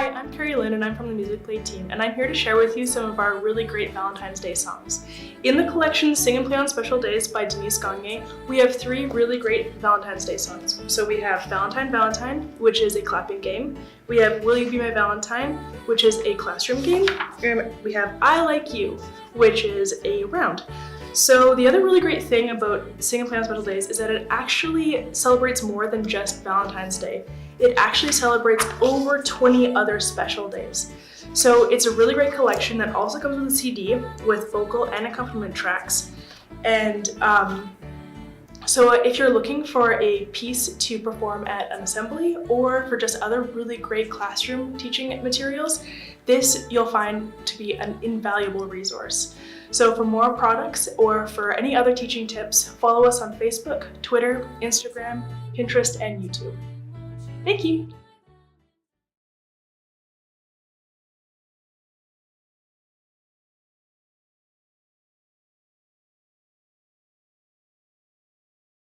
Hi, I'm Carrie Lynn and I'm from the Musicplay team, and I'm here to share with you some of our really great Valentine's Day songs. In the collection Sing and Play on Special Days by Denise Gagne, we have 3 really great Valentine's Day songs. So we have Valentine, Valentine, which is a clapping game. We have Will You Be My Valentine, which is a classroom game. And we have I Like You, which is a round. So the other really great thing about Sing and Play on Special Days is that it actually celebrates more than just Valentine's Day. It actually celebrates over 20 other special days. So it's a really great collection that also comes with a CD with vocal and accompaniment tracks. And so if you're looking for a piece to perform at an assembly or for just other really great classroom teaching materials, this you'll find to be an invaluable resource. So for more products or for any other teaching tips, follow us on Facebook, Twitter, Instagram, Pinterest, and YouTube. Thank you.